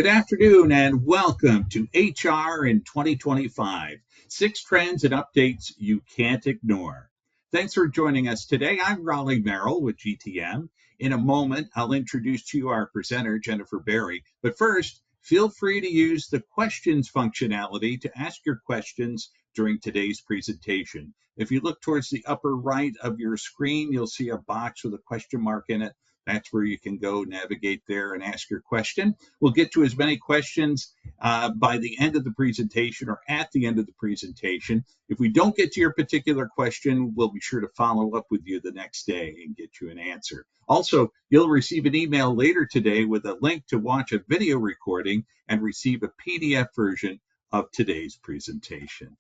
Good afternoon and welcome to HR in 2025. 6 trends and updates you can't ignore. Thanks for joining us today. I'm Raleigh Merrill with GTM. In a moment, I'll introduce to you our presenter, Jennifer Berry. But first, feel free to use the questions functionality to ask your questions during today's presentation. If you look towards the upper right of your screen, you'll see a box with a question mark in it. That's where you can go navigate there and ask your question. We'll get to as many questions by the end of the presentation or at the end of the presentation. If we don't get to your particular question, we'll be sure to follow up with you the next day and get you an answer. Also, you'll receive an email later today with a link to watch a video recording and receive a PDF version of today's presentation.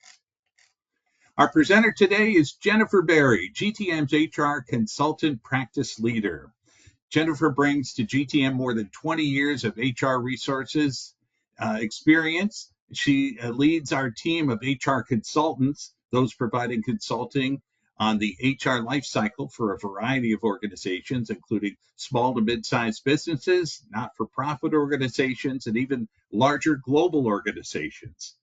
Our presenter today is Jennifer Berry, GTM's HR Consultant Practice Leader. Jennifer brings to GTM more than 20 years of HR resources experience. She leads our team of HR consultants, those providing consulting on the HR lifecycle for a variety of organizations, including small to mid-sized businesses, not-for-profit organizations, and even larger global organizations.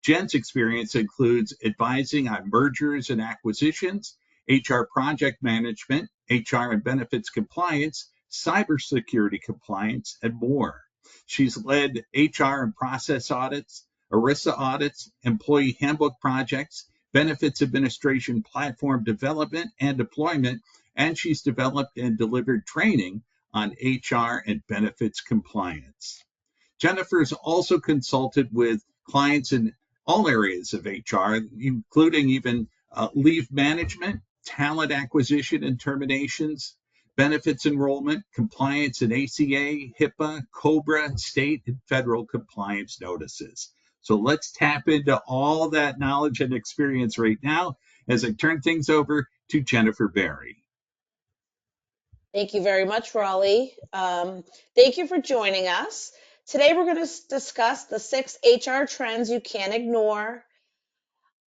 Jen's experience includes advising on mergers and acquisitions, HR project management, HR and benefits compliance, cybersecurity compliance, and more. She's led HR and process audits, ERISA audits, employee handbook projects, benefits administration platform development and deployment, and she's developed and delivered training on HR and benefits compliance. Jennifer's also consulted with clients in all areas of HR, including even leave management, talent acquisition and terminations, benefits enrollment, compliance in ACA, HIPAA, COBRA, state and federal compliance notices. So let's tap into all that knowledge and experience right now as I turn things over to Jennifer Berry. Thank you very much, Raleigh. Thank you for joining us. Today we're going to discuss the 6 HR trends you can't ignore.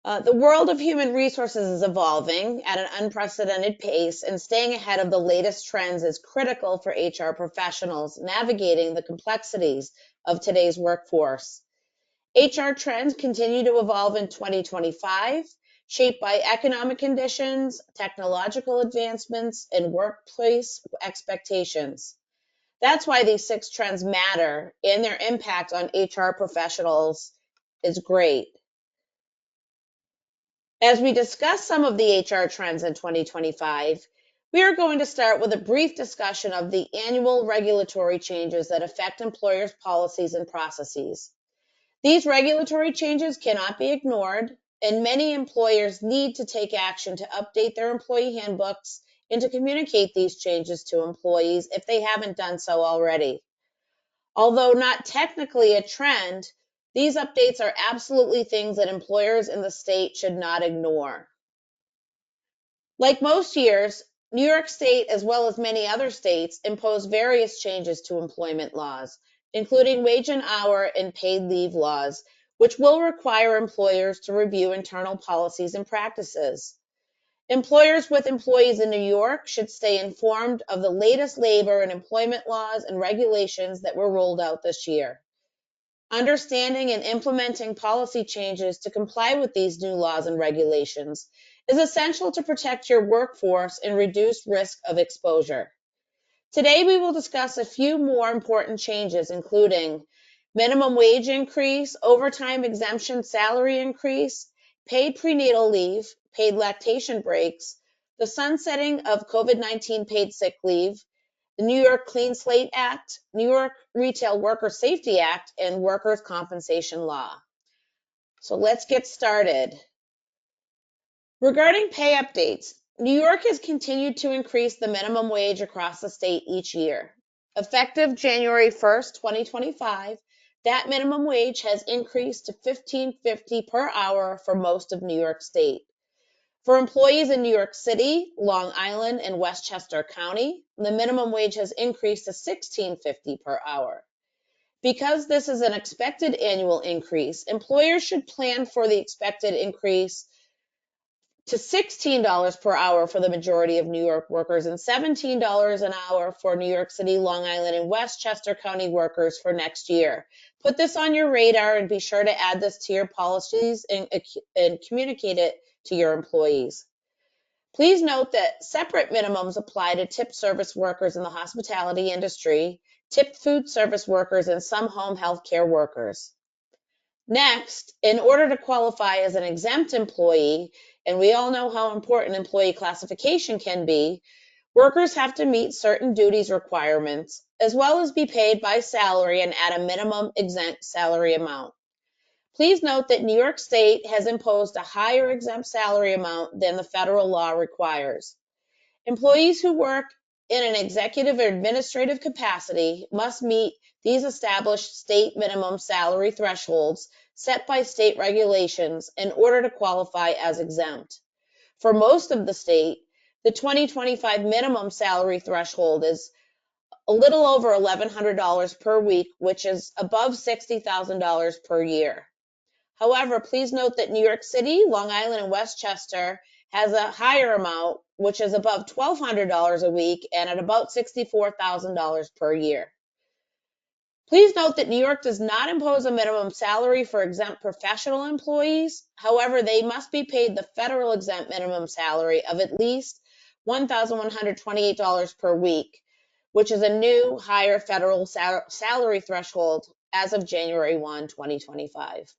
The world of human resources is evolving at an unprecedented pace, and staying ahead of the latest trends is critical for HR professionals navigating the complexities of today's workforce. HR trends continue to evolve in 2025, shaped by economic conditions, technological advancements, and workplace expectations. That's why these 6 trends matter, and their impact on HR professionals is great. As we discuss some of the HR trends in 2025, we are going to start with a brief discussion of the annual regulatory changes that affect employers' policies and processes. These regulatory changes cannot be ignored, and many employers need to take action to update their employee handbooks and to communicate these changes to employees if they haven't done so already. Although not technically a trend, these updates are absolutely things that employers in the state should not ignore. Like most years, New York State, as well as many other states, impose various changes to employment laws, including wage and hour and paid leave laws, which will require employers to review internal policies and practices. Employers with employees in New York should stay informed of the latest labor and employment laws and regulations that were rolled out this year. Understanding and implementing policy changes to comply with these new laws and regulations is essential to protect your workforce and reduce risk of exposure. Today, we will discuss a few more important changes, including minimum wage increase, overtime exemption salary increase, paid prenatal leave, paid lactation breaks, the sunsetting of COVID-19 paid sick leave, the New York Clean Slate Act, New York Retail Worker Safety Act, and workers' compensation law. So let's get started. Regarding pay updates, New York has continued to increase the minimum wage across the state each year. Effective January 1st, 2025, that minimum wage has increased to $15.50 per hour for most of New York State. For employees in New York City, Long Island, and Westchester County, the minimum wage has increased to $16.50 per hour. Because this is an expected annual increase, employers should plan for the expected increase to $16 per hour for the majority of New York workers and $17 an hour for New York City, Long Island, and Westchester County workers for next year. Put this on your radar and be sure to add this to your policies and communicate it to your employees. Please note that separate minimums apply to tip service workers in the hospitality industry, tip food service workers, and some home health care workers. Next, in order to qualify as an exempt employee, and we all know how important employee classification can be, workers have to meet certain duties requirements, as well as be paid by salary and at a minimum exempt salary amount. Please note that New York State has imposed a higher exempt salary amount than the federal law requires. Employees who work in an executive or administrative capacity must meet these established state minimum salary thresholds set by state regulations in order to qualify as exempt. For most of the state, the 2025 minimum salary threshold is a little over $1,100 per week, which is above $60,000 per year. However, please note that New York City, Long Island, and Westchester has a higher amount, which is above $1,200 a week and at about $64,000 per year. Please note that New York does not impose a minimum salary for exempt professional employees. However, they must be paid the federal exempt minimum salary of at least $1,128 per week, which is a new higher federal salary threshold as of January 1, 2025.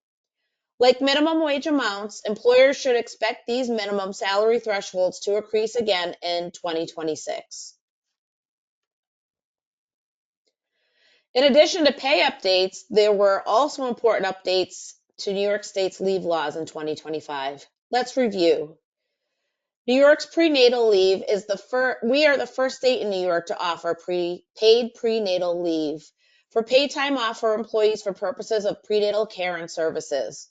Like minimum wage amounts, employers should expect these minimum salary thresholds to increase again in 2026. In addition to pay updates, there were also important updates to New York State's leave laws in 2025. Let's review. New York's prenatal leave is we are the first state in New York to offer paid prenatal leave for paid time off for employees for purposes of prenatal care and services.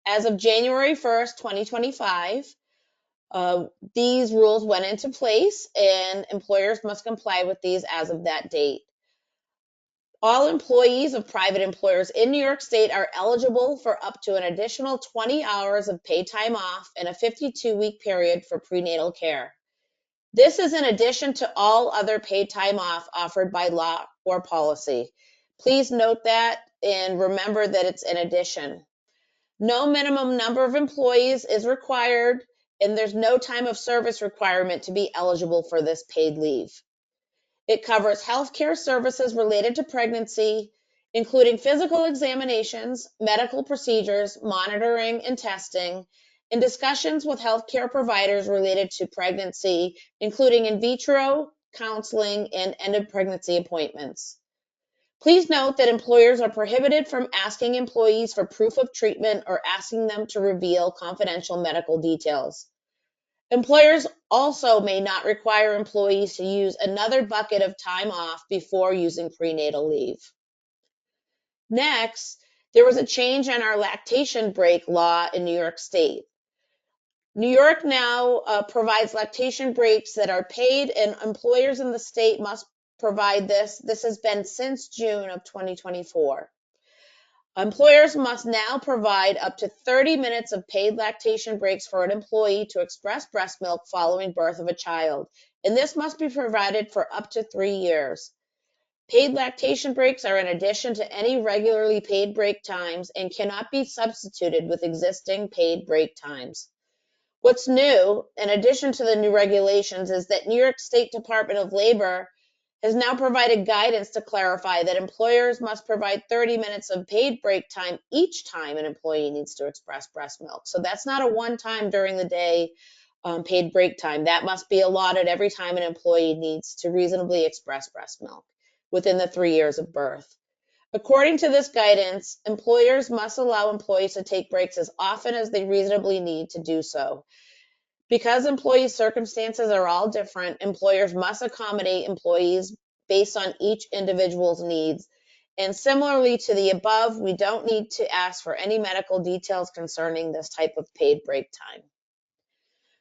As of January 1st, 2025, these rules went into place and employers must comply with these as of that date. All employees of private employers in New York State are eligible for up to an additional 20 hours of paid time off in a 52-week period for prenatal care. This is in addition to all other paid time off offered by law or policy. Please note that and remember that it's in addition. No minimum number of employees is required, and there's no time of service requirement to be eligible for this paid leave. It covers healthcare services related to pregnancy, including physical examinations, medical procedures, monitoring and testing, and discussions with healthcare providers related to pregnancy, including in vitro, counseling, and end of pregnancy appointments. Please note that employers are prohibited from asking employees for proof of treatment or asking them to reveal confidential medical details. Employers also may not require employees to use another bucket of time off before using prenatal leave. Next, there was a change in our lactation break law in New York State. New York now provides lactation breaks that are paid, and employers in the state must provide this. This has been since June of 2024. Employers must now provide up to 30 minutes of paid lactation breaks for an employee to express breast milk following birth of a child, and this must be provided for up to 3 years. Paid lactation breaks are in addition to any regularly paid break times and cannot be substituted with existing paid break times. What's new, in addition to the new regulations, is that New York State Department of Labor has now provided guidance to clarify that employers must provide 30 minutes of paid break time each time an employee needs to express breast milk. So that's not a one-time during the day paid break time. That must be allotted every time an employee needs to reasonably express breast milk within the 3 years of birth. According to this guidance, employers must allow employees to take breaks as often as they reasonably need to do so. Because employees' circumstances are all different, employers must accommodate employees based on each individual's needs. And similarly to the above, we don't need to ask for any medical details concerning this type of paid break time.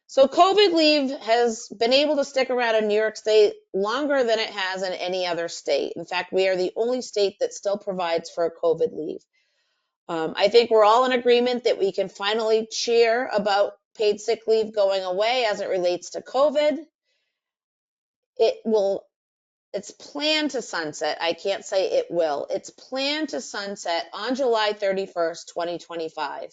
So COVID leave has been able to stick around in New York State longer than it has in any other state. In fact, we are the only state that still provides for a COVID leave. I think we're all in agreement that we can finally cheer about paid sick leave going away as it relates to COVID. It will It's planned to sunset. I can't say it will. It's planned to sunset on July 31st, 2025.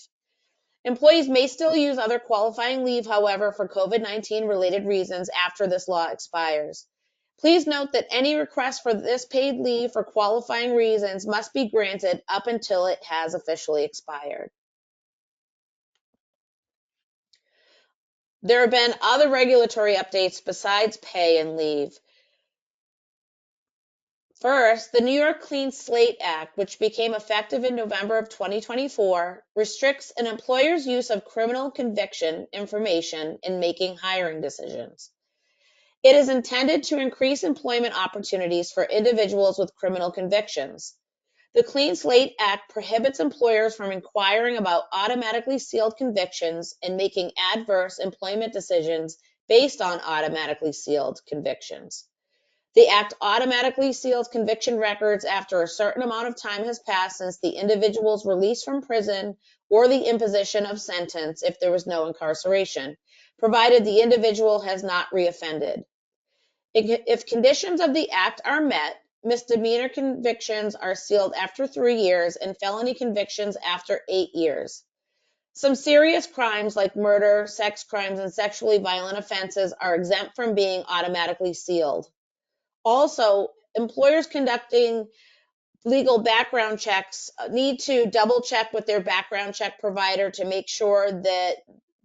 Employees may still use other qualifying leave, however, for COVID-19 related reasons after this law expires. Please note that any request for this paid leave for qualifying reasons must be granted up until it has officially expired. There have been other regulatory updates besides pay and leave. First, the New York Clean Slate Act, which became effective in November of 2024, restricts an employer's use of criminal conviction information in making hiring decisions. It is intended to increase employment opportunities for individuals with criminal convictions. The Clean Slate Act prohibits employers from inquiring about automatically sealed convictions and making adverse employment decisions based on automatically sealed convictions. The Act automatically seals conviction records after a certain amount of time has passed since the individual's release from prison or the imposition of sentence if there was no incarceration, provided the individual has not reoffended. If conditions of the Act are met, misdemeanor convictions are sealed after 3 years and felony convictions after 8 years. Some serious crimes like murder, sex crimes, and sexually violent offenses are exempt from being automatically sealed. Also, employers conducting legal background checks need to double check with their background check provider to make sure that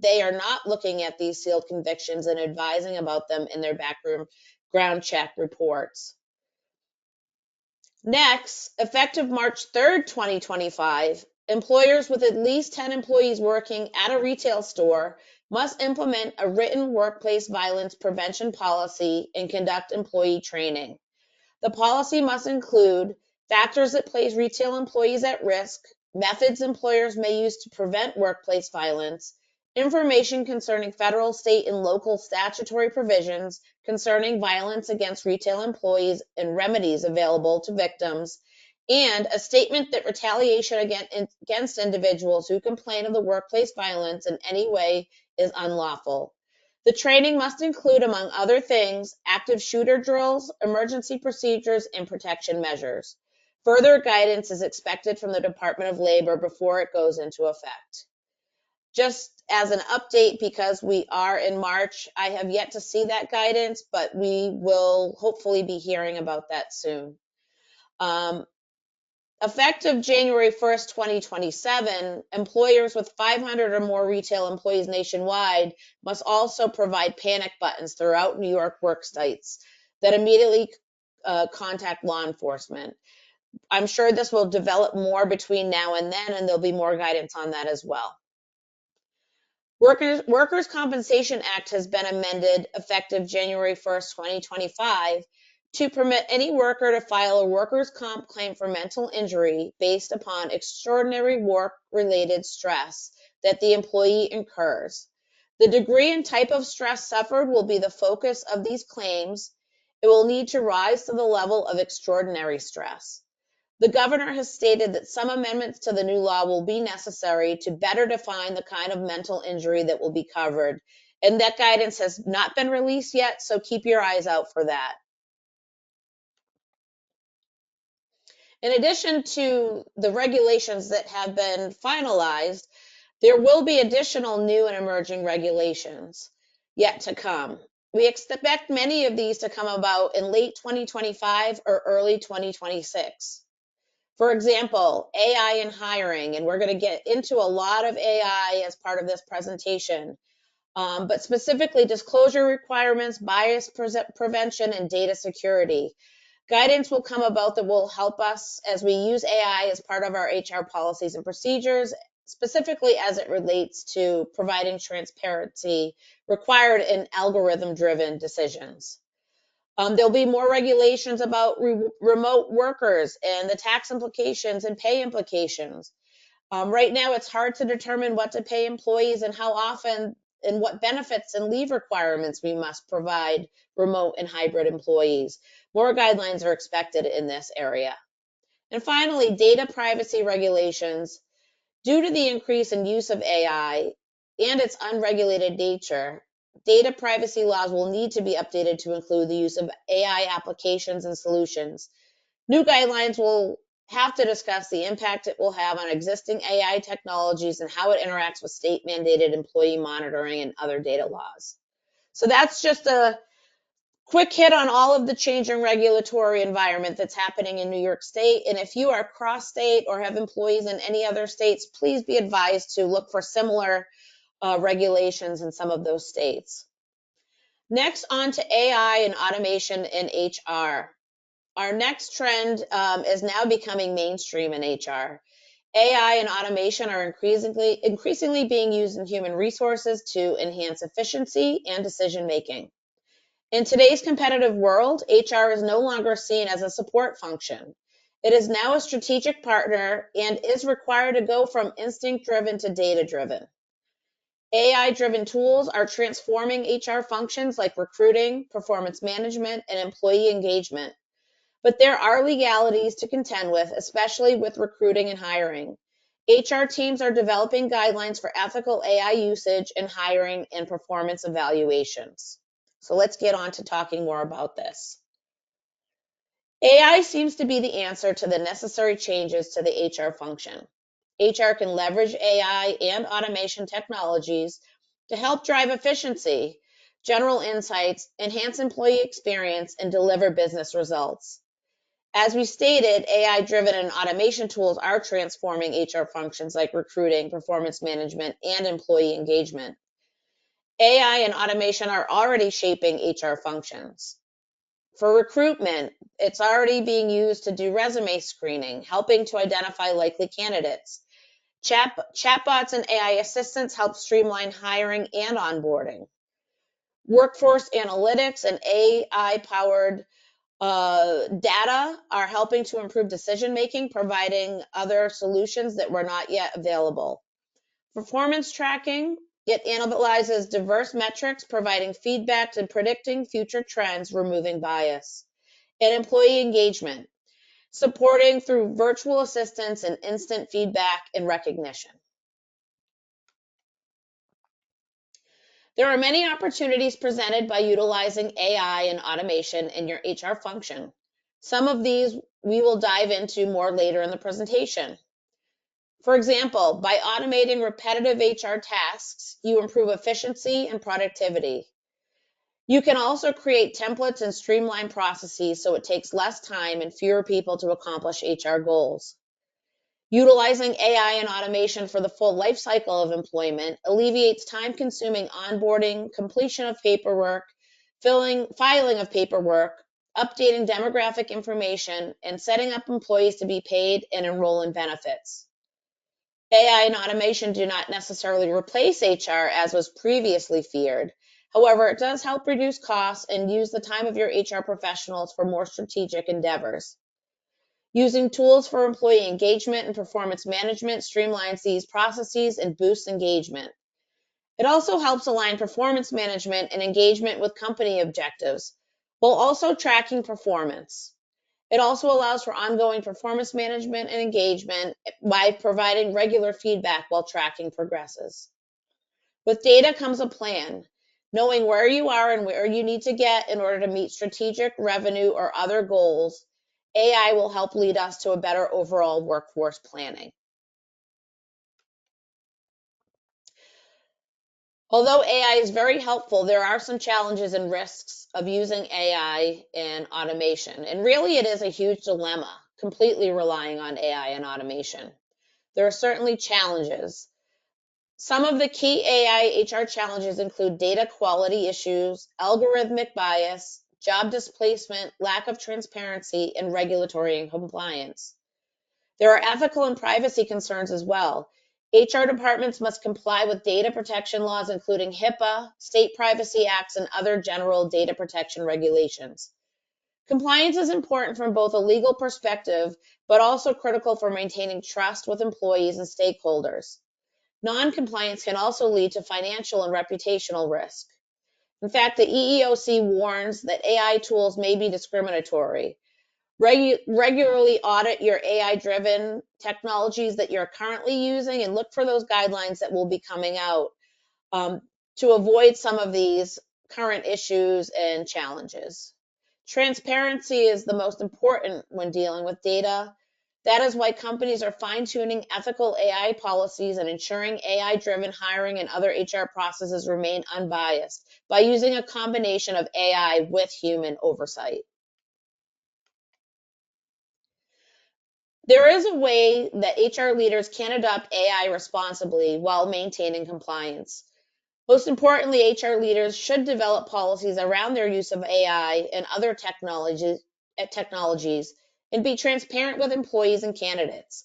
they are not looking at these sealed convictions and advising about them in their background check reports. Next, effective March 3rd, 2025, employers with at least 10 employees working at a retail store must implement a written workplace violence prevention policy and conduct employee training. The policy must include factors that place retail employees at risk, methods employers may use to prevent workplace violence, information concerning federal, state, and local statutory provisions concerning violence against retail employees and remedies available to victims, and a statement that retaliation against individuals who complain of the workplace violence in any way is unlawful. The training must include, among other things, active shooter drills, emergency procedures, and protection measures. Further guidance is expected from the Department of Labor before it goes into effect. Just as an update, because we are in March, I have yet to see that guidance, but we will hopefully be hearing about that soon. Effective January 1st, 2027, employers with 500 or more retail employees nationwide must also provide panic buttons throughout New York work sites that immediately contact law enforcement. I'm sure this will develop more between now and then, and there'll be more guidance on that as well. Workers' Compensation Act has been amended effective January 1st, 2025 to permit any worker to file a workers' comp claim for mental injury based upon extraordinary work-related stress that the employee incurs. The degree and type of stress suffered will be the focus of these claims. It will need to rise to the level of extraordinary stress. The governor has stated that some amendments to the new law will be necessary to better define the kind of mental injury that will be covered. And that guidance has not been released yet, so keep your eyes out for that. In addition to the regulations that have been finalized, there will be additional new and emerging regulations yet to come. We expect many of these to come about in late 2025 or early 2026. For example, AI in hiring, and we're going to get into a lot of AI as part of this presentation, but specifically disclosure requirements, bias prevention, and data security. Guidance will come about that will help us as we use AI as part of our HR policies and procedures, specifically as it relates to providing transparency required in algorithm-driven decisions. There'll be more regulations about remote workers and the tax implications and pay implications. Right now, it's hard to determine what to pay employees and how often and what benefits and leave requirements we must provide remote and hybrid employees. More guidelines are expected in this area. And finally, data privacy regulations. Due to the increase in use of AI, and its unregulated nature, data privacy laws will need to be updated to include the use of AI applications and solutions. New guidelines will have to discuss the impact it will have on existing AI technologies and how it interacts with state mandated employee monitoring and other data laws. So that's just a quick hit on all of the changing regulatory environment that's happening in New York State. And if you are cross state or have employees in any other states, please be advised to look for similar regulations in some of those states. Next, on to AI and automation in HR. Our next trend is now becoming mainstream in HR. AI and automation are increasingly being used in human resources to enhance efficiency and decision making. In today's competitive world, HR is no longer seen as a support function. It is now a strategic partner and is required to go from instinct driven to data driven. AI driven tools are transforming HR functions like recruiting, performance management, and employee engagement. But there are legalities to contend with, especially with recruiting and hiring. HR teams are developing guidelines for ethical AI usage in hiring and performance evaluations. So let's get on to talking more about this. AI seems to be the answer to the necessary changes to the HR function. HR can leverage AI and automation technologies to help drive efficiency, general insights, enhance employee experience, and deliver business results. As we stated, AI driven and automation tools are transforming HR functions like recruiting, performance management, and employee engagement. AI and automation are already shaping HR functions. For recruitment, it's already being used to do resume screening, helping to identify likely candidates. Chatbots and AI assistants help streamline hiring and onboarding. Workforce analytics and AI powered data are helping to improve decision making, providing other solutions that were not yet available. Performance tracking, it analyzes diverse metrics, providing feedback and predicting future trends, removing bias. And employee engagement, supporting through virtual assistants and instant feedback and recognition. There are many opportunities presented by utilizing AI and automation in your HR function. Some of these we will dive into more later in the presentation. For example, by automating repetitive HR tasks, you improve efficiency and productivity. You can also create templates and streamline processes so it takes less time and fewer people to accomplish HR goals. Utilizing AI and automation for the full life cycle of employment alleviates time-consuming onboarding, completion of paperwork, filing of paperwork, updating demographic information, and setting up employees to be paid and enroll in benefits. AI and automation do not necessarily replace HR as was previously feared. However, it does help reduce costs and use the time of your HR professionals for more strategic endeavors. Using tools for employee engagement and performance management streamlines these processes and boosts engagement. It also helps align performance management and engagement with company objectives, while also tracking performance. It also allows for ongoing performance management and engagement by providing regular feedback while tracking progresses. With data comes a plan. Knowing where you are and where you need to get in order to meet strategic, revenue, or other goals, AI will help lead us to a better overall workforce planning. Although AI is very helpful, there are some challenges and risks of using AI and automation. And really, it is a huge dilemma, completely relying on AI and automation. There are certainly challenges. Some of the key AI HR challenges include data quality issues, algorithmic bias, job displacement, lack of transparency, and regulatory and compliance. There are ethical and privacy concerns as well. HR departments must comply with data protection laws, including HIPAA, state privacy acts, and other general data protection regulations. Compliance is important from both a legal perspective, but also critical for maintaining trust with employees and stakeholders. Non-compliance can also lead to financial and reputational risk. In fact, the EEOC warns that AI tools may be discriminatory. Regularly audit your AI-driven technologies that you're currently using and look for those guidelines that will be coming out. um, to avoid some of these current issues and challenges. Transparency is the most important when dealing with data. That is why companies are fine tuning ethical AI policies and ensuring AI driven hiring and other HR processes remain unbiased by using a combination of AI with human oversight. There is a way that HR leaders can adopt AI responsibly while maintaining compliance. Most importantly, HR leaders should develop policies around their use of AI and other technologies and be transparent with employees and candidates.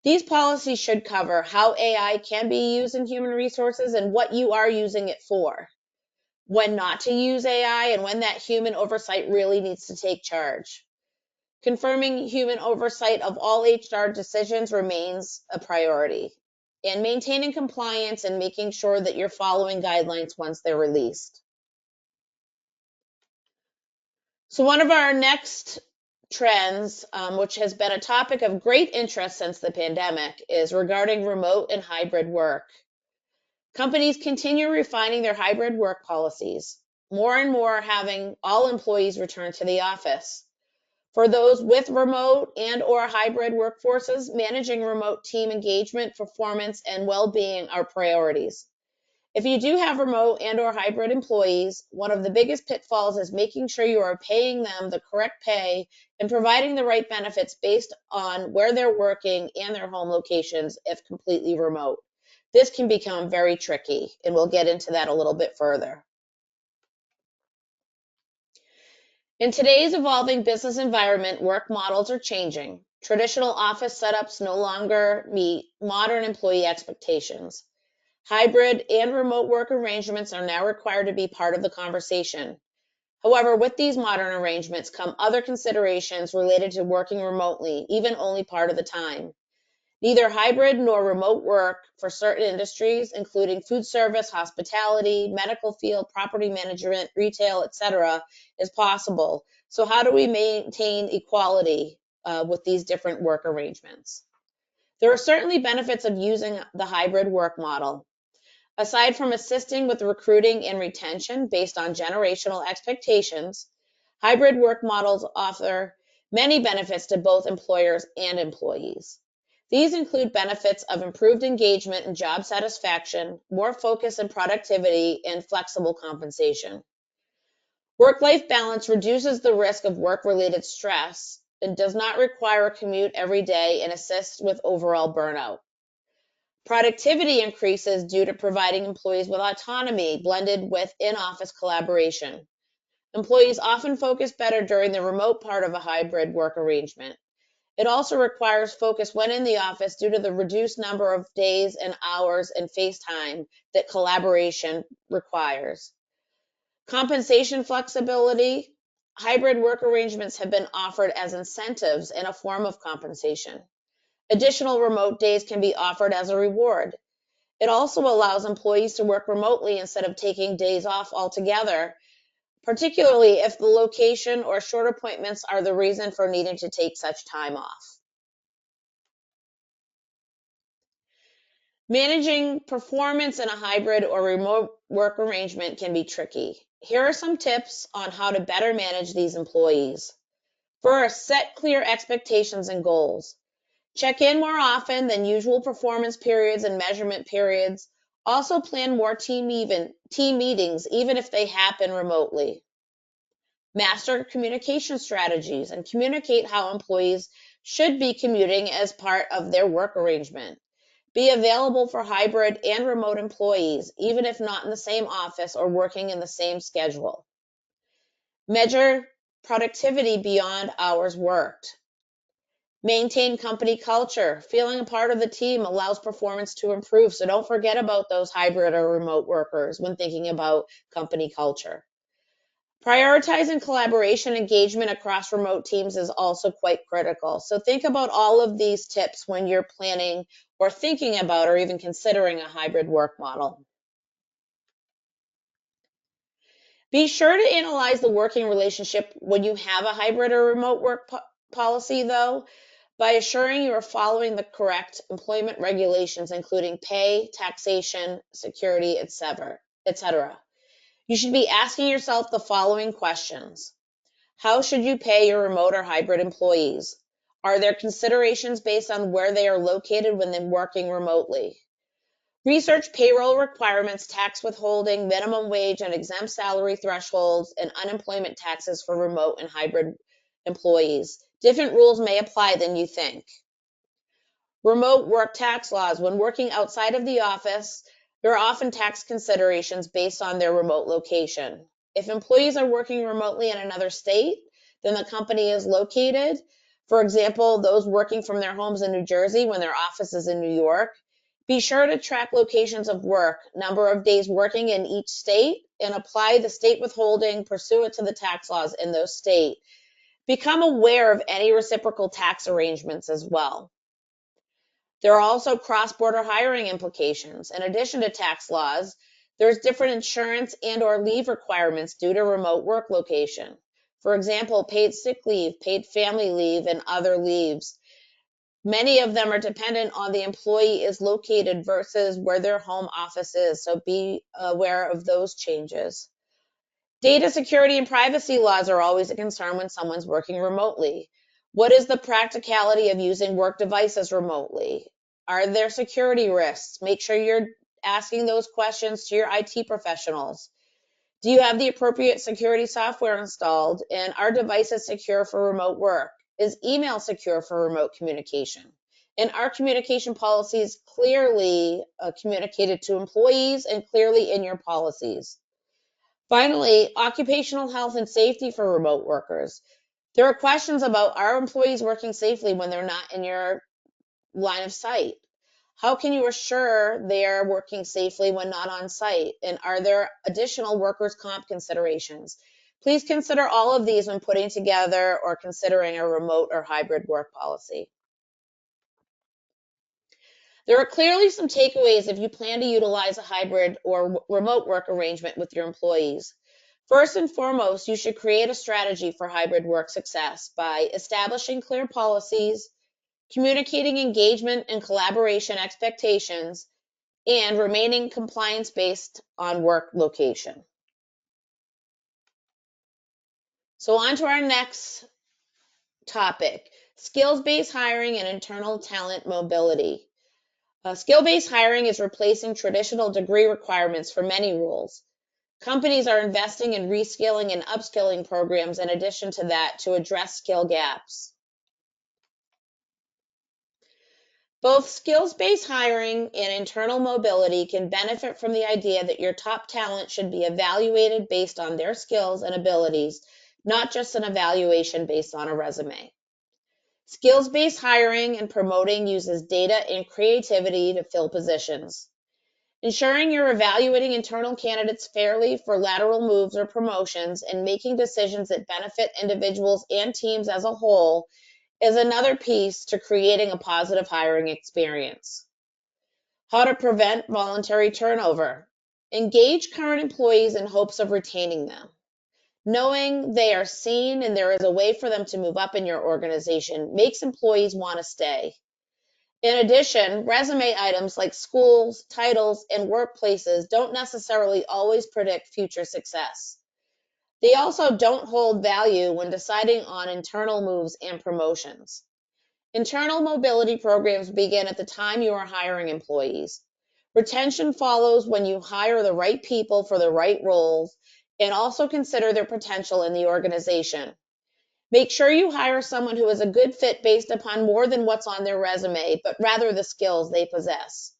These policies should cover how AI can be used in human resources and what you are using it for, when not to use AI, and when that human oversight really needs to take charge. Confirming human oversight of all HR decisions remains a priority, and maintaining compliance and making sure that you're following guidelines once they're released. So, one of our next trends, which has been a topic of great interest since the pandemic, is regarding remote and hybrid work. Companies continue refining their hybrid work policies, more and more having all employees return to the office. For those with remote and or hybrid workforces, managing remote team engagement, performance, and well-being are priorities. If you do have remote and or hybrid employees, one of the biggest pitfalls is making sure you are paying them the correct pay and providing the right benefits based on where they're working and their home locations if completely remote. This can become very tricky, and we'll get into that a little bit further. In today's evolving business environment, work models are changing. Traditional office setups no longer meet modern employee expectations. Hybrid and remote work arrangements are now required to be part of the conversation. However, with these modern arrangements come other considerations related to working remotely, even only part of the time. Neither hybrid nor remote work for certain industries, including food service, hospitality, medical field, property management, retail, etc., is possible. So, how do we maintain equality with these different work arrangements? There are certainly benefits of using the hybrid work model. Aside from assisting with recruiting and retention based on generational expectations, hybrid work models offer many benefits to both employers and employees. These include benefits of improved engagement and job satisfaction, more focus and productivity, and flexible compensation. Work life balance reduces the risk of work related stress and does not require a commute every day and assists with overall burnout. Productivity increases due to providing employees with autonomy blended with in office collaboration. Employees often focus better during the remote part of a hybrid work arrangement. It also requires focus when in the office due to the reduced number of days and hours and face time that collaboration requires. Compensation flexibility. Hybrid work arrangements have been offered as incentives and a form of compensation. Additional remote days can be offered as a reward. It also allows employees to work remotely instead of taking days off altogether, particularly if the location or short appointments are the reason for needing to take such time off. Managing performance in a hybrid or remote work arrangement can be tricky. Here are some tips on how to better manage these employees. First, set clear expectations and goals. Check in more often than usual performance periods and measurement periods. Also plan more team meetings, even if they happen remotely. Master communication strategies and communicate how employees should be commuting as part of their work arrangement. Be available for hybrid and remote employees, even if not in the same office or working in the same schedule. Measure productivity beyond hours worked. Maintain company culture. Feeling a part of the team allows performance to improve. So don't forget about those hybrid or remote workers when thinking about company culture. Prioritizing collaboration engagement across remote teams is also quite critical. So think about all of these tips when you're planning or thinking about or even considering a hybrid work model. Be sure to analyze the working relationship when you have a hybrid or remote work policy, though. by assuring you are following the correct employment regulations, including pay, taxation, security, etc., etc. You should be asking yourself the following questions. How should you pay your remote or hybrid employees? Are there considerations based on where they are located when they're working remotely? Research payroll requirements, tax withholding, minimum wage and exempt salary thresholds, and unemployment taxes for remote and hybrid employees. Different rules may apply than you think. Remote work tax laws. When working outside of the office, there are often tax considerations based on their remote location. If employees are working remotely in another state than the company is located, for example, those working from their homes in New Jersey when their office is in New York, be sure to track locations of work, number of days working in each state, and apply the state withholding pursuant to the tax laws in those states. Become aware of any reciprocal tax arrangements as well. There are also cross-border hiring implications. In addition to tax laws, there's different insurance and or leave requirements due to remote work location. For example, paid sick leave, paid family leave, and other leaves. Many of them are dependent on the employee is located versus where their home office is, so be aware of those changes. Data security and privacy laws are always a concern when someone's working remotely. What is the practicality of using work devices remotely? Are there security risks? Make sure you're asking those questions to your IT professionals. Do you have the appropriate security software installed? And are devices secure for remote work? Is email secure for remote communication? And are communication policies clearly communicated to employees and clearly in your policies? Finally, occupational health and safety for remote workers. There are questions about, are employees working safely when they're not in your line of sight? How can you assure they are working safely when not on site? And are there additional workers' comp considerations? Please consider all of these when putting together or considering a remote or hybrid work policy. There are clearly some takeaways if you plan to utilize a hybrid or remote work arrangement with your employees. First and foremost, you should create a strategy for hybrid work success by establishing clear policies, communicating engagement and collaboration expectations, and remaining compliance based on work location. So on to our next topic, skills-based hiring and internal talent mobility. Skill-based hiring is replacing traditional degree requirements for many roles. Companies are investing in reskilling and upskilling programs in addition to that to address skill gaps. Both skills-based hiring and internal mobility can benefit from the idea that your top talent should be evaluated based on their skills and abilities, not just an evaluation based on a resume. Skills-based hiring and promoting uses data and creativity to fill positions. Ensuring you're evaluating internal candidates fairly for lateral moves or promotions and making decisions that benefit individuals and teams as a whole is another piece to creating a positive hiring experience. How to prevent voluntary turnover. Engage current employees in hopes of retaining them. Knowing they are seen and there is a way for them to move up in your organization makes employees want to stay. In addition, resume items like schools, titles, and workplaces don't necessarily always predict future success. They also don't hold value when deciding on internal moves and promotions. Internal mobility programs begin at the time you are hiring employees. Retention follows when you hire the right people for the right roles and also consider their potential in the organization. Make sure you hire someone who is a good fit based upon more than what's on their resume, but rather the skills they possess.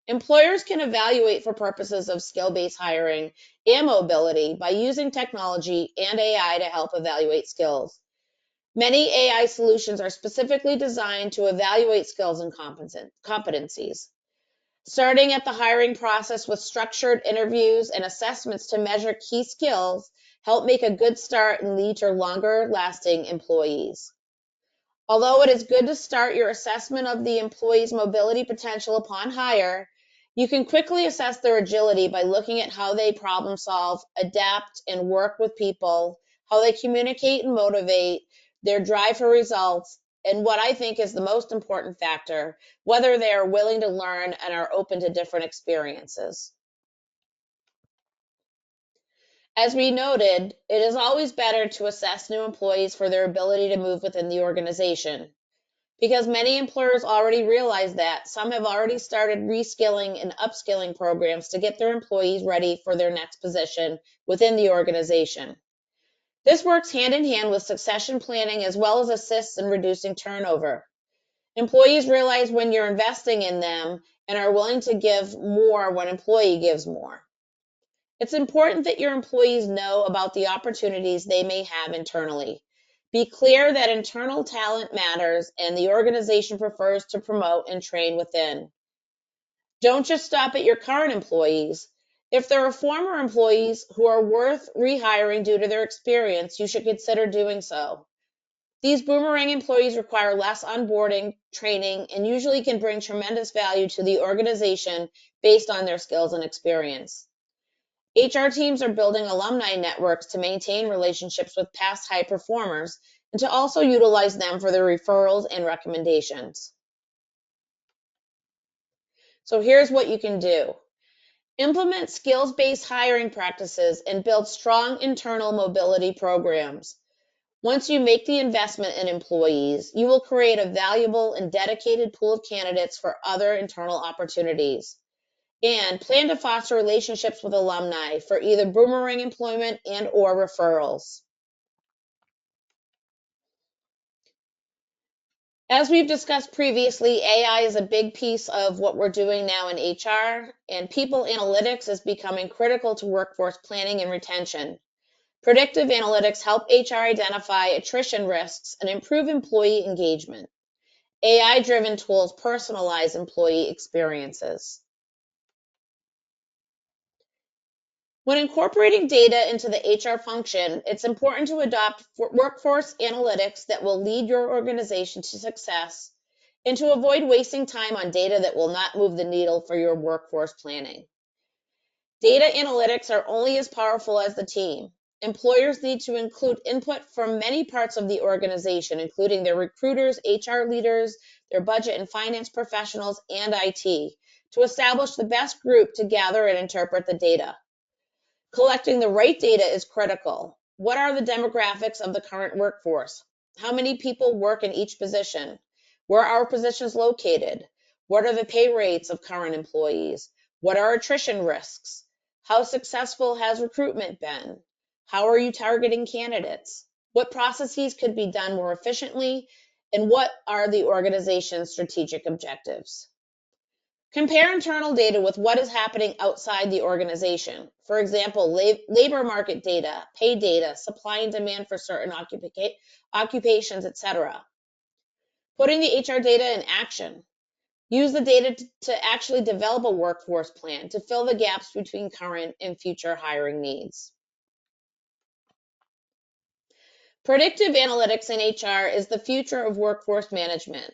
Employers can evaluate for purposes of skill-based hiring and mobility by using technology and AI to help evaluate skills. Many AI solutions are specifically designed to evaluate skills and competencies. Starting at the hiring process with structured interviews and assessments to measure key skills help make a good start and lead to longer lasting employees. Although it is good to start your assessment of the employee's mobility potential upon hire, you can quickly assess their agility by looking at how they problem solve, adapt, and work with people, how they communicate and motivate, their drive for results, and what I think is the most important factor, whether they are willing to learn and are open to different experiences. As we noted, it is always better to assess new employees for their ability to move within the organization, because many employers already realize that. Some have already started reskilling and upskilling programs to get their employees ready for their next position within the organization. This works hand in hand with succession planning as well as assists in reducing turnover. Employees realize when you're investing in them and are willing to give more when employee gives more. It's important that your employees know about the opportunities they may have internally. Be clear that internal talent matters and the organization prefers to promote and train within. Don't just stop at your current employees. If there are former employees who are worth rehiring due to their experience, you should consider doing so. These boomerang employees require less onboarding, training, and usually can bring tremendous value to the organization based on their skills and experience. HR teams are building alumni networks to maintain relationships with past high performers and to also utilize them for their referrals and recommendations. So here's what you can do. Implement skills-based hiring practices and build strong internal mobility programs. Once you make the investment in employees, you will create a valuable and dedicated pool of candidates for other internal opportunities. And plan to foster relationships with alumni for either boomerang employment and or referrals. As we've discussed previously, AI is a big piece of what we're doing now in HR, and people analytics is becoming critical to workforce planning and retention. Predictive analytics help HR identify attrition risks and improve employee engagement. AI-driven tools personalize employee experiences. When incorporating data into the HR function, it's important to adopt workforce analytics that will lead your organization to success and to avoid wasting time on data that will not move the needle for your workforce planning. Data analytics are only as powerful as the team. Employers need to include input from many parts of the organization, including their recruiters, HR leaders, their budget and finance professionals, and IT, to establish the best group to gather and interpret the data. Collecting the right data is critical. What are the demographics of the current workforce? How many people work in each position? Where are positions located? What are the pay rates of current employees? What are attrition risks? How successful has recruitment been? How are you targeting candidates? What processes could be done more efficiently? And what are the organization's strategic objectives? Compare internal data with what is happening outside the organization. For example, labor market data, pay data, supply and demand for certain occupations, etc. Putting the HR data in action. Use the data to actually develop a workforce plan to fill the gaps between current and future hiring needs. Predictive analytics in HR is the future of workforce management.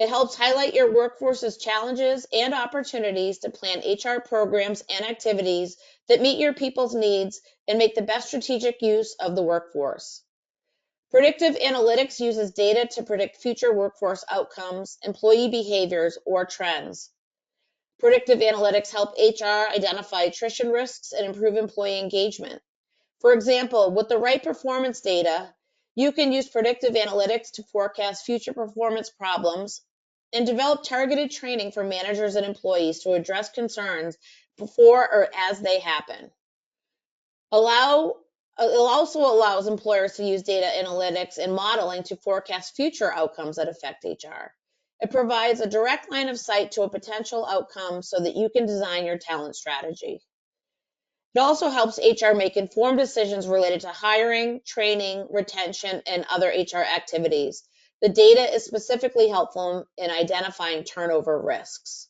It helps highlight your workforce's challenges and opportunities to plan HR programs and activities that meet your people's needs and make the best strategic use of the workforce. Predictive analytics uses data to predict future workforce outcomes, employee behaviors, or trends. Predictive analytics help HR identify attrition risks and improve employee engagement. For example, with the right performance data, you can use predictive analytics to forecast future performance problems and develop targeted training for managers and employees to address concerns before or as they happen. It also allows employers to use data analytics and modeling to forecast future outcomes that affect HR. It provides a direct line of sight to a potential outcome so that you can design your talent strategy. It also helps HR make informed decisions related to hiring, training, retention, and other HR activities. The data is specifically helpful in identifying turnover risks.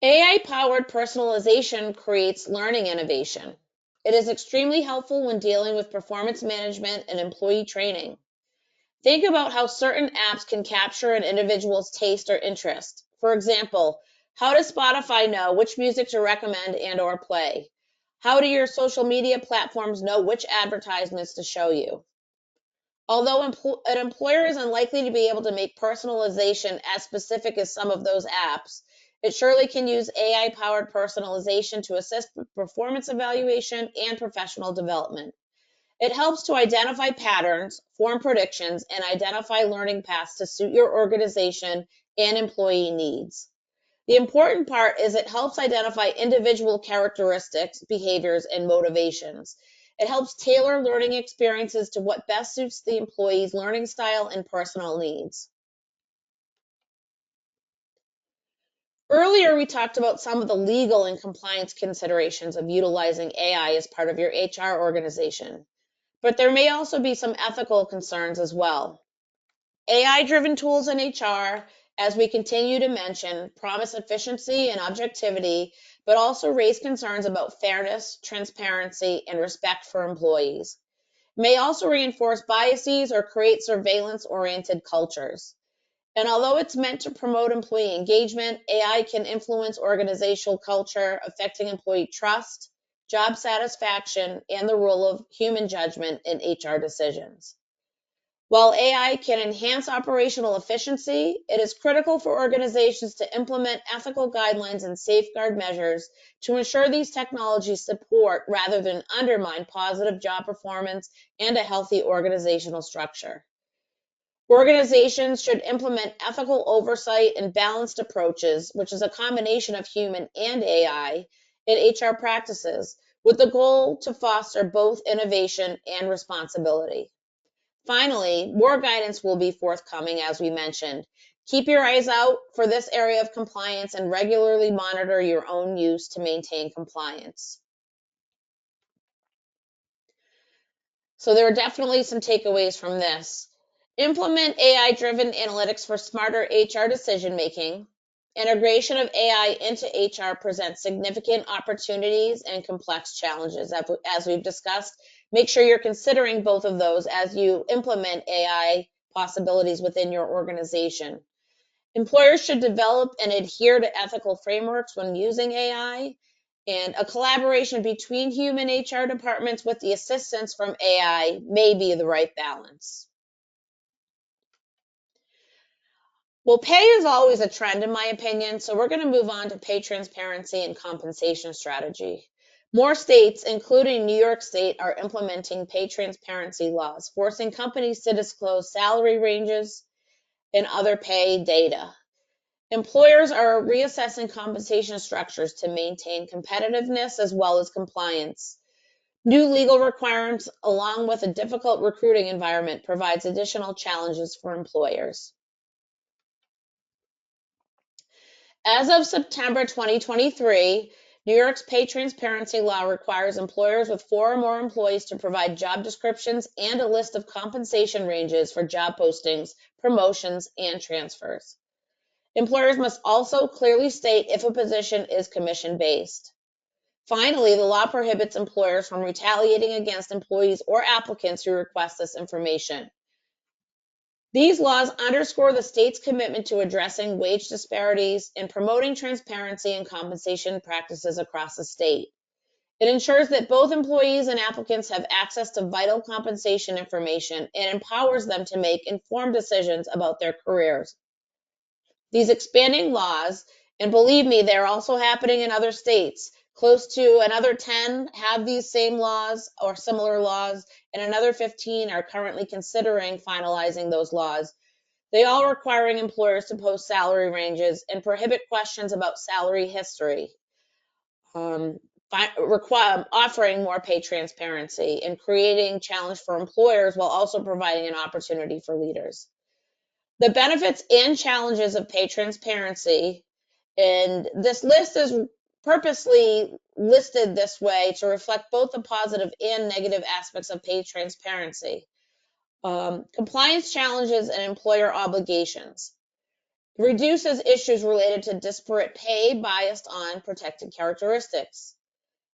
AI-powered personalization creates learning innovation. It is extremely helpful when dealing with performance management and employee training. Think about how certain apps can capture an individual's taste or interest. For example, how does Spotify know which music to recommend and or play? How do your social media platforms know which advertisements to show you? Although an employer is unlikely to be able to make personalization as specific as some of those apps, it surely can use AI powered personalization to assist with performance evaluation and professional development. It helps to identify patterns, form predictions, and identify learning paths to suit your organization and employee needs. The important part is it helps identify individual characteristics, behaviors, and motivations. It helps tailor learning experiences to what best suits the employee's learning style and personal needs. Earlier, we talked about some of the legal and compliance considerations of utilizing AI as part of your HR organization, but there may also be some ethical concerns as well. AI driven tools in HR, as we continue to mention, promise efficiency and objectivity, but also raise concerns about fairness, transparency, and respect for employees. May also reinforce biases or create surveillance oriented cultures. And although it's meant to promote employee engagement, AI can influence organizational culture, affecting employee trust, job satisfaction, and the role of human judgment in HR decisions. While AI can enhance operational efficiency, it is critical for organizations to implement ethical guidelines and safeguard measures to ensure these technologies support rather than undermine positive job performance and a healthy organizational structure. Organizations should implement ethical oversight and balanced approaches, which is a combination of human and AI, in HR practices, with the goal to foster both innovation and responsibility. Finally, more guidance will be forthcoming, as we mentioned. Keep your eyes out for this area of compliance and regularly monitor your own use to maintain compliance. So, there are definitely some takeaways from this. Implement AI driven analytics for smarter HR decision making. Integration of AI into HR presents significant opportunities and complex challenges. As we've discussed, make sure you're considering both of those as you implement AI possibilities within your organization. Employers should develop and adhere to ethical frameworks when using AI, and a collaboration between human HR departments with the assistance from AI may be the right balance. Well, pay is always a trend, in my opinion, so we're going to move on to pay transparency and compensation strategy. More states, including New York State, are implementing pay transparency laws, forcing companies to disclose salary ranges and other pay data. Employers are reassessing compensation structures to maintain competitiveness as well as compliance. New legal requirements, along with a difficult recruiting environment, provides additional challenges for employers. As of September 2023, New York's pay transparency law requires employers with four or more employees to provide job descriptions and a list of compensation ranges for job postings, promotions, and transfers. Employers must also clearly state if a position is commission based. Finally, the law prohibits employers from retaliating against employees or applicants who request this information. These laws underscore the state's commitment to addressing wage disparities and promoting transparency in compensation practices across the state. It ensures that both employees and applicants have access to vital compensation information and empowers them to make informed decisions about their careers. These expanding laws, and believe me, they're also happening in other states. Close to another 10 have these same laws or similar laws, and another 15 are currently considering finalizing those laws. They all requiring employers to post salary ranges and prohibit questions about salary history, um, offering more pay transparency and creating challenge for employers while also providing an opportunity for leaders. The benefits and challenges of pay transparency, and this list is purposely listed this way to reflect both the positive and negative aspects of pay transparency. Compliance challenges and employer obligations. Reduces issues related to disparate pay biased on protected characteristics.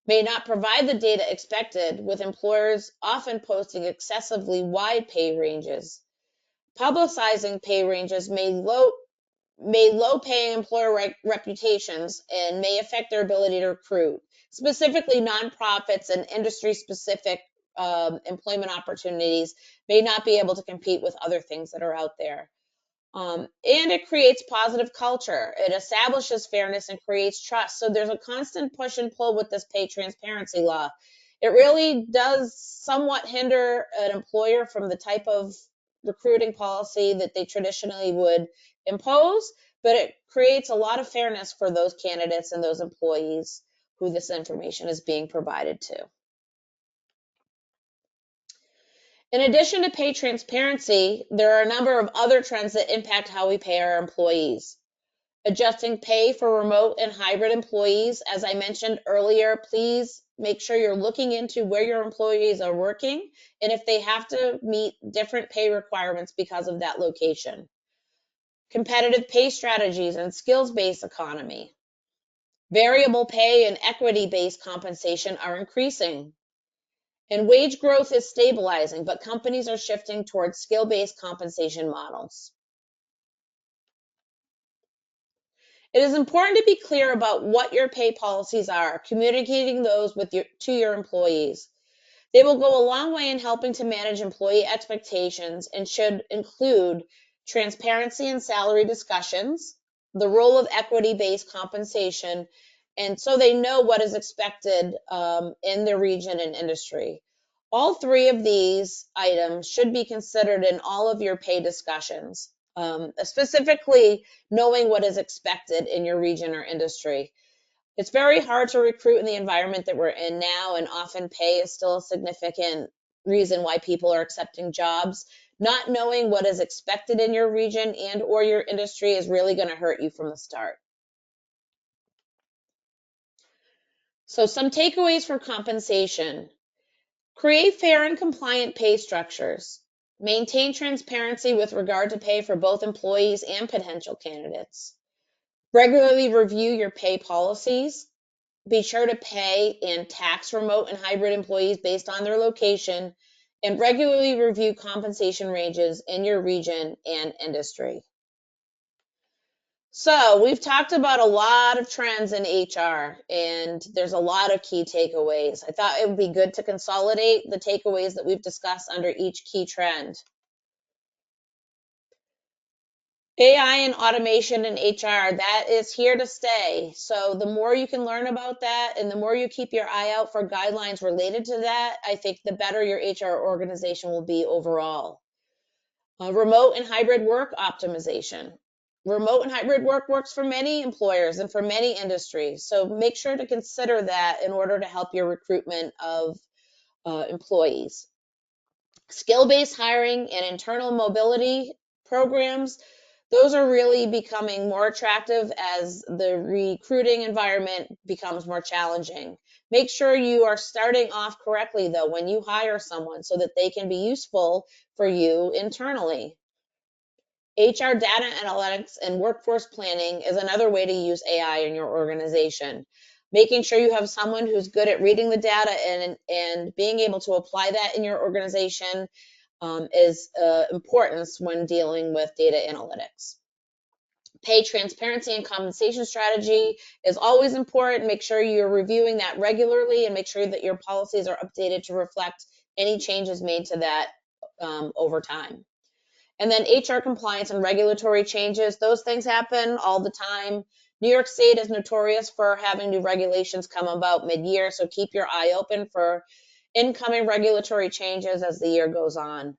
May not provide the data expected, with employers often posting excessively wide pay ranges. Publicizing pay ranges may low paying employer reputations and may affect their ability to recruit, specifically nonprofits and industry specific employment opportunities may not be able to compete with other things that are out there. And it creates positive culture. It establishes fairness and creates trust. So there's a constant push and pull with this pay transparency law. It really does somewhat hinder an employer from the type of recruiting policy that they traditionally would impose, but it creates a lot of fairness for those candidates and those employees who this information is being provided to. In addition to pay transparency, there are a number of other trends that impact how we pay our employees. Adjusting pay for remote and hybrid employees. As I mentioned earlier, please make sure you're looking into where your employees are working and if they have to meet different pay requirements because of that location. Competitive pay strategies and skills-based economy. Variable pay and equity-based compensation are increasing. And wage growth is stabilizing, but companies are shifting towards skill-based compensation models. It is important to be clear about what your pay policies are, communicating those to your employees. They will go a long way in helping to manage employee expectations and should include transparency in salary discussions, the role of equity-based compensation, and so they know what is expected in their region and industry. All three of these items should be considered in all of your pay discussions, specifically knowing what is expected in your region or industry. It's very hard to recruit in the environment that we're in now, and often pay is still a significant reason why people are accepting jobs. Not knowing what is expected in your region and or your industry is really going to hurt you from the start. So some takeaways for compensation. Create fair and compliant pay structures. Maintain transparency with regard to pay for both employees and potential candidates. Regularly review your pay policies. Be sure to pay and tax remote and hybrid employees based on their location, and regularly review compensation ranges in your region and industry. So, we've talked about a lot of trends in HR, and there's a lot of key takeaways. I thought it would be good to consolidate the takeaways that we've discussed under each key trend. AI and automation in HR, that is here to stay. So the more you can learn about that and the more you keep your eye out for guidelines related to that, I think the better your HR organization will be overall. Remote and hybrid work optimization. Remote and hybrid work works for many employers and for many industries. So make sure to consider that in order to help your recruitment of employees. Skill-based hiring and internal mobility programs, those are really becoming more attractive as the recruiting environment becomes more challenging. Make sure you are starting off correctly, though, when you hire someone so that they can be useful for you internally. HR data analytics and workforce planning is another way to use AI in your organization. Making sure you have someone who's good at reading the data and being able to apply that in your organization is importance when dealing with data analytics. Pay transparency and compensation strategy is always important. Make sure you're reviewing that regularly and make sure that your policies are updated to reflect any changes made to that over time. And then HR compliance and regulatory changes, those things happen all the time. New York State is notorious for having new regulations come about mid-year, so keep your eye open for incoming regulatory changes as the year goes on.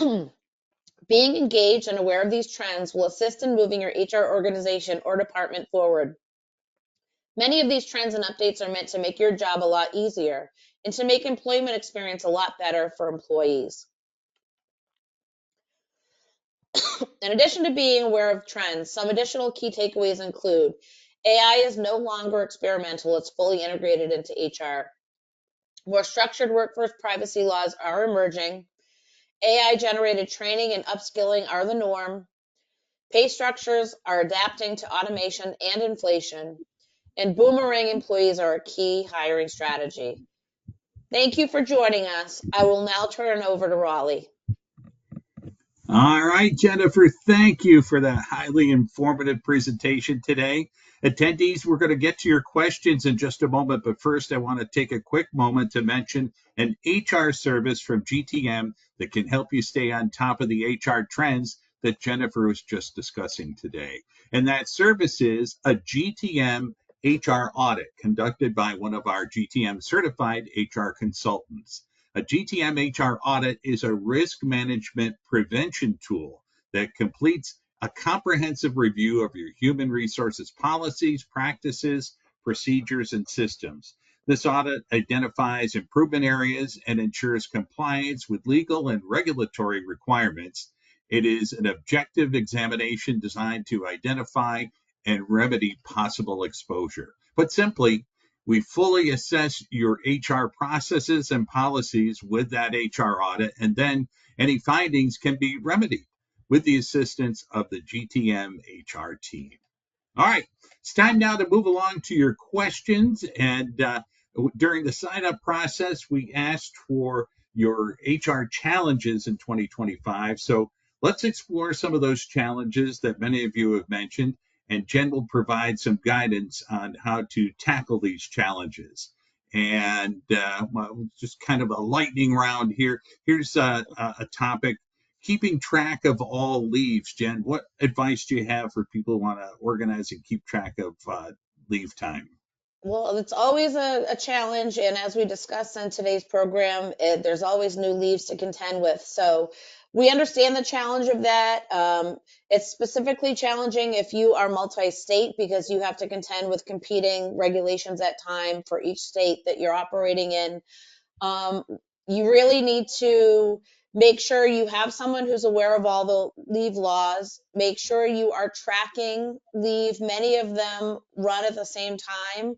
Being engaged and aware of these trends will assist in moving your HR organization or department forward. Many of these trends and updates are meant to make your job a lot easier and to make employment experience a lot better for employees. In addition to being aware of trends, some additional key takeaways include AI is no longer experimental, it's fully integrated into HR. More structured workforce privacy laws are emerging. AI generated training and upskilling are the norm. Pay structures are adapting to automation and inflation. And boomerang employees are a key hiring strategy. Thank you for joining us. I will now turn it over to Raleigh. All right, Jennifer, thank you for that highly informative presentation today. Attendees, we're going to get to your questions in just a moment, but first I want to take a quick moment to mention an HR service from GTM that can help you stay on top of the HR trends that Jennifer was just discussing today. And that service is a GTM HR audit conducted by one of our GTM certified HR consultants. A GTM HR audit is a risk management prevention tool that completes a comprehensive review of your human resources policies, practices, procedures, and systems. This audit identifies improvement areas and ensures compliance with legal and regulatory requirements. It is an objective examination designed to identify and remedy possible exposure. Put simply, we fully assess your HR processes and policies with that HR audit, and then any findings can be remedied with the assistance of the GTM HR team. All right, it's time now to move along to your questions. And during the sign up process, we asked for your HR challenges in 2025. So let's explore some of those challenges that many of you have mentioned. And Jen will provide some guidance on how to tackle these challenges. And well, just kind of a lightning round here. Here's a topic: keeping track of all leaves. Jen, what advice do you have for people who want to organize and keep track of leave time? Well, it's always a challenge, and as we discussed in today's program, there's always new leaves to contend with. So we understand the challenge of that. It's specifically challenging if you are multi-state because you have to contend with competing regulations at time for each state that you're operating in. Um, you really need to make sure you have someone who's aware of all the leave laws. Make sure you are tracking leave. Many of them run at the same time.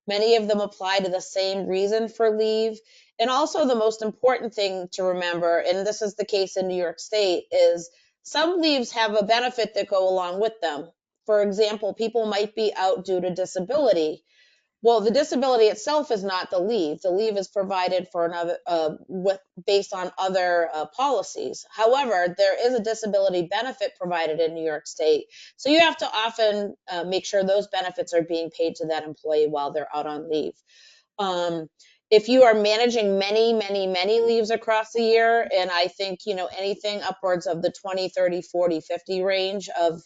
Many of them apply to the same reason for leave. And also, the most important thing to remember, and this is the case in New York State, is some leaves have a benefit that go along with them. For example, people might be out due to disability. Well, the disability itself is not the leave. The leave is provided for another with based on other policies. However, there is a disability benefit provided in New York State, so you have to often make sure those benefits are being paid to that employee while they're out on leave. Um, if you are managing many, many, many leaves across the year, and I think, anything upwards of the 20, 30, 40, 50 range of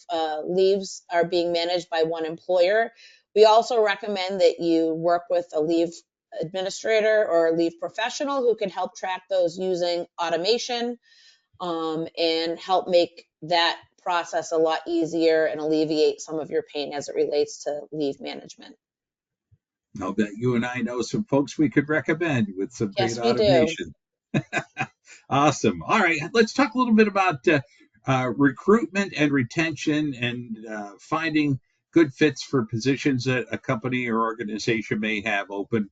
leaves are being managed by one employer, we also recommend that you work with a leave administrator or a leave professional who can help track those using automation, and help make that process a lot easier and alleviate some of your pain as it relates to leave management. I'll bet you and I know some folks we could recommend with some great Yes, we do. automation. Awesome. All right, let's talk a little bit about recruitment and retention and finding good fits for positions that a company or organization may have open.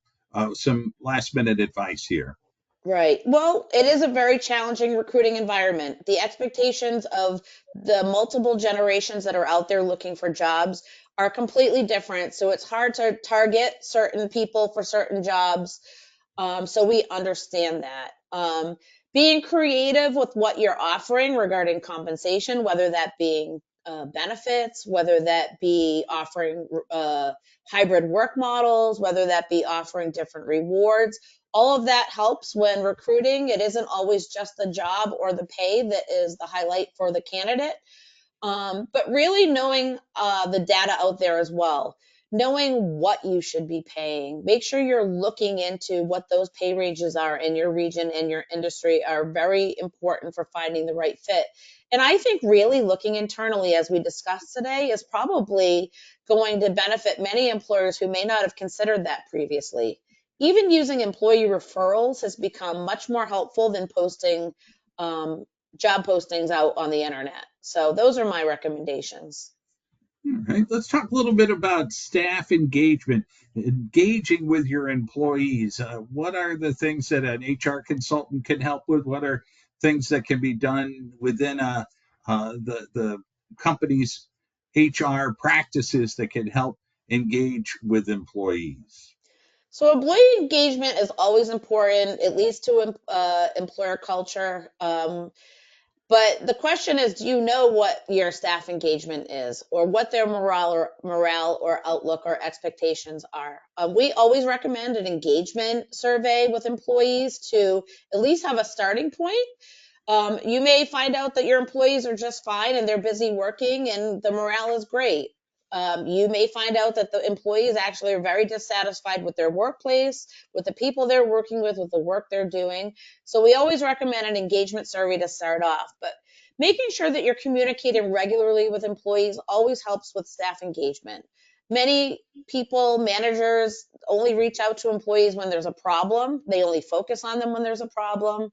Some last minute advice here. Right. Well, it is a very challenging recruiting environment. The expectations of the multiple generations that are out there looking for jobs are completely different. So it's hard to target certain people for certain jobs. So we understand that. Being creative with what you're offering regarding compensation, whether that being benefits, whether that be offering hybrid work models, whether that be offering different rewards, all of that helps when recruiting. It isn't always just the job or the pay that is the highlight for the candidate, but really knowing the data out there as well, knowing what you should be paying. Make sure you're looking into what those pay ranges are in your region and your industry are very important for finding the right fit. And I think really looking internally, as we discussed today, is probably going to benefit many employers who may not have considered that previously. Even using employee referrals has become much more helpful than posting um, job postings out on the internet. So those are my recommendations. All right, let's talk a little bit about staff engagement, engaging with your employees. What are the things that an HR consultant can help with? What are things that can be done within the company's HR practices that can help engage with employees? So employee engagement is always important, at least to employer culture. But the question is, do you know what your staff engagement is, or what their morale or outlook or expectations are? We always recommend an engagement survey with employees to at least have a starting point. You may find out that your employees are just fine and they're busy working and the morale is great. You may find out that the employees actually are very dissatisfied with their workplace, with the people they're working with the work they're doing. So we always recommend an engagement survey to start off. But making sure that you're communicating regularly with employees always helps with staff engagement. Many people, managers, only reach out to employees when there's a problem. They only focus on them when there's a problem,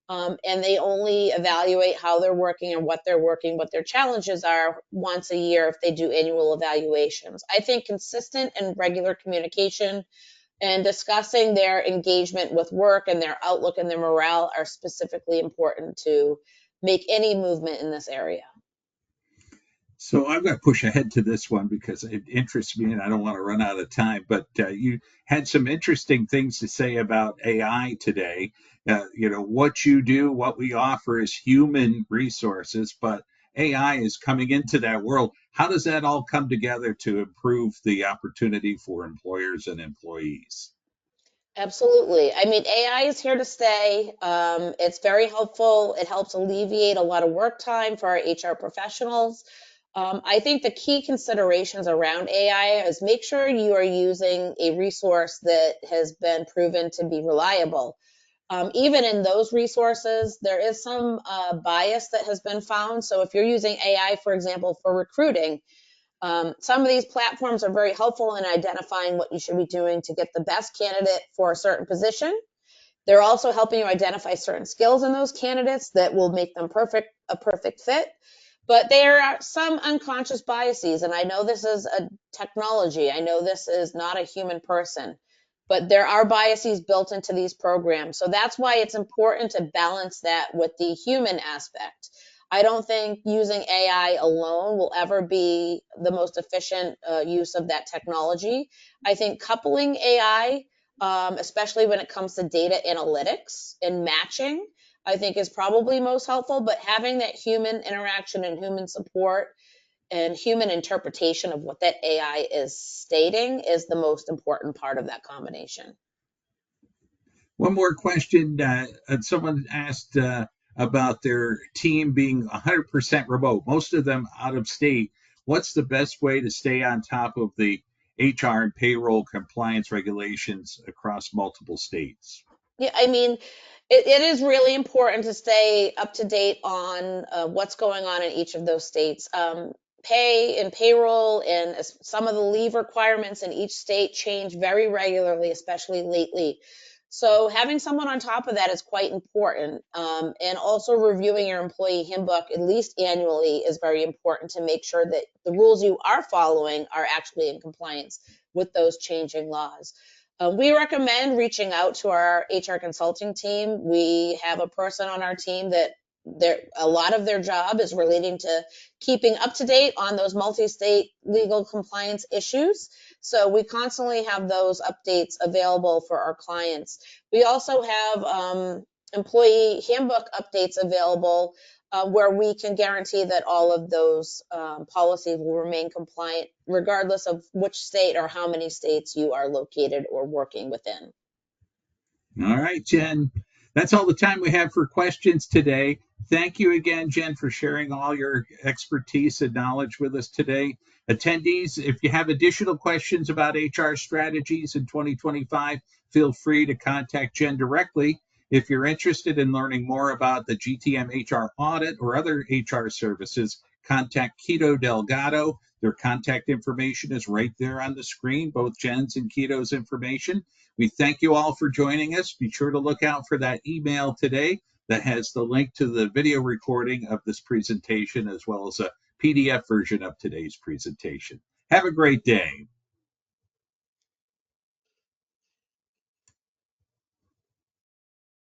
and they only evaluate how they're working and what they're working, what their challenges are once a year if they do annual evaluations. I think consistent and regular communication and discussing their engagement with work and their outlook and their morale are specifically important to make any movement in this area. So I'm going to push ahead to this one because it interests me and I don't want to run out of time. But you had some interesting things to say about AI today. What you do, what we offer is human resources, but AI is coming into that world. How does that all come together to improve the opportunity for employers and employees? Absolutely. I mean, AI is here to stay. It's very helpful. It helps alleviate a lot of work time for our HR professionals. I think the key considerations around AI is make sure you are using a resource that has been proven to be reliable. Even in those resources, there is some bias that has been found. So if you're using AI, for example, for recruiting, some of these platforms are very helpful in identifying what you should be doing to get the best candidate for a certain position. They're also helping you identify certain skills in those candidates that will make them a perfect fit. But there are some unconscious biases, and I know this is a technology. I know this is not a human person, but there are biases built into these programs. So that's why it's important to balance that with the human aspect. I don't think using AI alone will ever be the most efficient use of that technology. I think coupling AI, especially when it comes to data analytics and matching, I think is probably most helpful. But having that human interaction and human support and human interpretation of what that AI is stating is the most important part of that combination. One more question. Someone asked about their team being 100% remote, most of them out of state. What's the best way to stay on top of the HR and payroll compliance regulations across multiple states? Yeah, I mean, it is really important to stay up to date on what's going on in each of those states. Pay and payroll and some of the leave requirements in each state change very regularly, especially lately. So having someone on top of that is quite important. And also reviewing your employee handbook at least annually is very important to make sure that the rules you are following are actually in compliance with those changing laws. We recommend reaching out to our HR consulting team. We have a person on our team that a lot of their job is relating to keeping up to date on those multi-state legal compliance issues. So we constantly have those updates available for our clients. We also have employee handbook updates available where we can guarantee that all of those policies will remain compliant regardless of which state or how many states you are located or working within. All right, Jen. That's all the time we have for questions today. Thank you again, Jen, for sharing all your expertise and knowledge with us today. Attendees, if you have additional questions about HR strategies in 2025, feel free to contact Jen directly. If you're interested in learning more about the GTM HR audit or other HR services, contact Keto Delgado. Their contact information is right there on the screen, both Jen's and Keto's information. We thank you all for joining us. Be sure to look out for that email today that has the link to the video recording of this presentation as well as a PDF version of today's presentation. Have a great day.